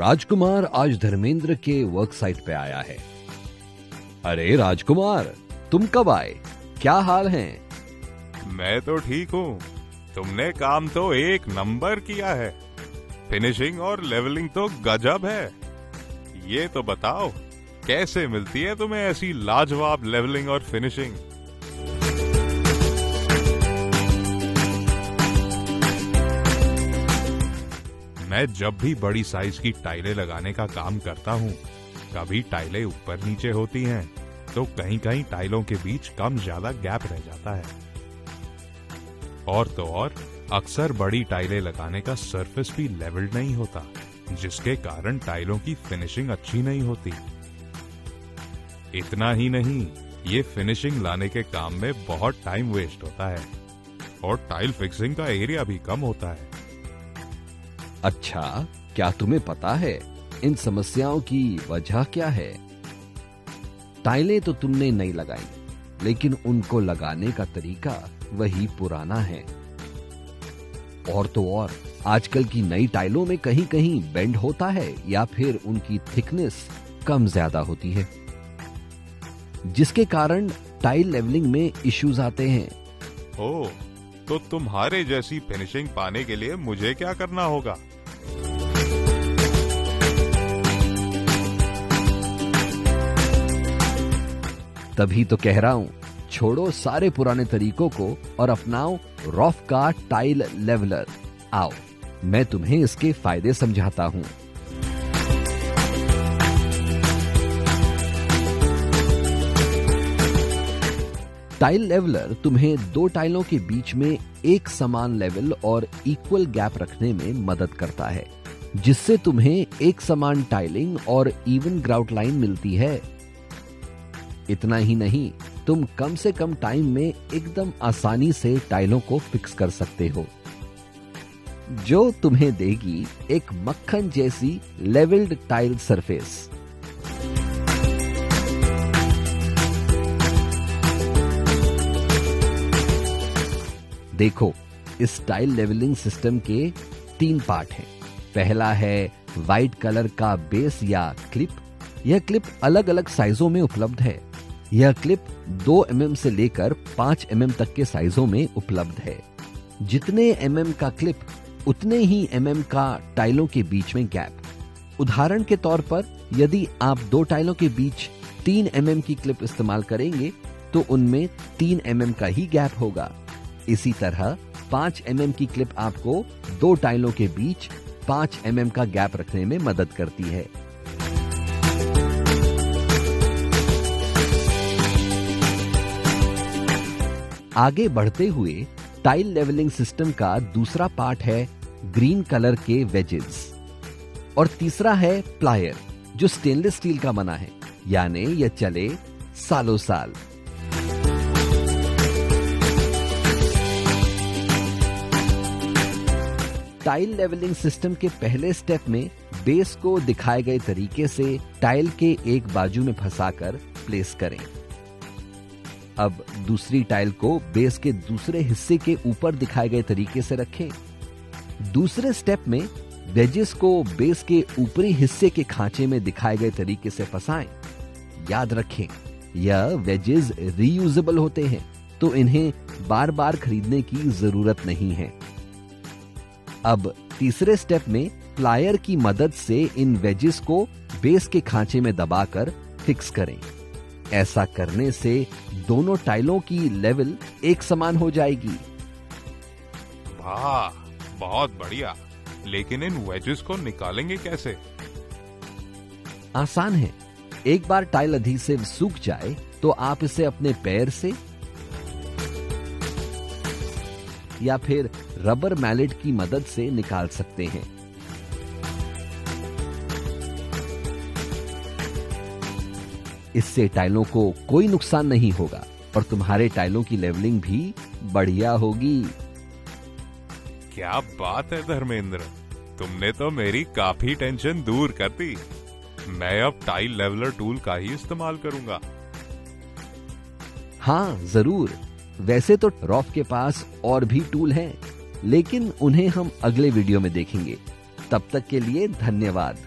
राजकुमार आज धर्मेंद्र के work site पे आया है। अरे राजकुमार, तुम कब आए? क्या हाल है? मैं तो ठीक हूँ। तुमने काम तो एक नंबर किया है। फिनिशिंग और लेवलिंग तो गजब है। ये तो बताओ, कैसे मिलती है तुम्हें ऐसी लाजवाब लेवलिंग और फिनिशिंग? मैं जब भी बड़ी साइज की टाइलें लगाने का काम करता हूँ, कभी टाइलें ऊपर नीचे होती हैं, तो कहीं कहीं टाइलों के बीच कम ज्यादा गैप रह जाता है। और तो और अक्सर बड़ी टाइलें लगाने का सरफेस भी लेवल्ड नहीं होता, जिसके कारण टाइलों की फिनिशिंग अच्छी नहीं होती। इतना ही नहीं, ये फिनिशिंग लाने के काम में बहुत टाइम वेस्ट होता है और टाइल फिक्सिंग का एरिया भी कम होता है। अच्छा, क्या तुम्हें पता है इन समस्याओं की वजह क्या है? टाइलें तो तुमने नई लगाई, लेकिन उनको लगाने का तरीका वही पुराना है। और तो और आजकल की नई टाइलों में कहीं कहीं बेंड होता है या फिर उनकी थिकनेस कम ज्यादा होती है, जिसके कारण टाइल लेवलिंग में इश्यूज आते हैं। ओह, तो तुम्हारे जैसी फिनिशिंग पाने के लिए मुझे क्या करना होगा? तभी तो कह रहा हूं, छोड़ो सारे पुराने तरीकों को और अपनाओ रॉफ का टाइल लेवलर। आओ, मैं तुम्हें इसके फायदे समझाता हूं। टाइल लेवलर तुम्हें दो टाइलों के बीच में एक समान लेवल और इक्वल गैप रखने में मदद करता है, जिससे तुम्हें एक समान टाइलिंग और इवन ग्राउट लाइन मिलती है। इतना ही नहीं, तुम कम से कम टाइम में एकदम आसानी से टाइलों को फिक्स कर सकते हो, जो तुम्हें देगी एक मक्खन जैसी लेवल्ड टाइल सरफेस। देखो, इस टाइल लेवलिंग सिस्टम के 3 पार्ट हैं। पहला है व्हाइट कलर का बेस या क्लिप। यह क्लिप अलग अलग साइजों में उपलब्ध है। यह क्लिप 2 mm से लेकर 5 mm तक के साइजों में उपलब्ध है। जितने mm का क्लिप, उतने ही mm का टाइलों के बीच में गैप। उदाहरण के तौर पर, यदि आप 2 टाइलों के बीच 3 mm की क्लिप इस्तेमाल करेंगे, तो उनमें 3 mm का ही गैप होगा। इसी तरह 5 mm की क्लिप आपको 2 टाइलों के बीच 5 mm का गैप रखने में मदद करती है। आगे बढ़ते हुए टाइल लेवलिंग सिस्टम का दूसरा पार्ट है ग्रीन कलर के वेजेस, और तीसरा है प्लायर, जो स्टेनलेस स्टील का बना है, यानी यह चले सालों साल। टाइल लेवलिंग सिस्टम के पहले स्टेप में बेस को दिखाए गए तरीके से टाइल के एक बाजू में फंसाकर प्लेस करें। अब दूसरी टाइल को बेस के दूसरे हिस्से के ऊपर दिखाए गए तरीके से रखें। दूसरे स्टेप में वेजेस को बेस के ऊपरी हिस्से के खांचे में दिखाए गए तरीके से फंसाएं। याद रखें, यह वेजेस रीयूजेबल होते हैं, तो इन्हें बार बार खरीदने की जरूरत नहीं है। अब तीसरे स्टेप में प्लायर की मदद से इन वेजेस को बेस के खांचे में दबाकर फिक्स करें। ऐसा करने से दोनों टाइलों की लेवल एक समान हो जाएगी। वाह, बहुत बढ़िया। लेकिन इन वेजेस को निकालेंगे कैसे? आसान है। एक बार टाइल एडहेसिव सूख जाए तो आप इसे अपने पैर से या फिर रबर मैलेट की मदद से निकाल सकते हैं। इससे टाइलों को कोई नुकसान नहीं होगा और तुम्हारे टाइलों की लेवलिंग भी बढ़िया होगी। क्या बात है धर्मेंद्र, तुमने तो मेरी काफी टेंशन दूर कर दी। मैं अब टाइल लेवलर टूल का ही इस्तेमाल करूंगा। हाँ जरूर। वैसे तो रॉफ के पास और भी टूल हैं, लेकिन उन्हें हम अगले वीडियो में देखेंगे। तब तक के लिए धन्यवाद।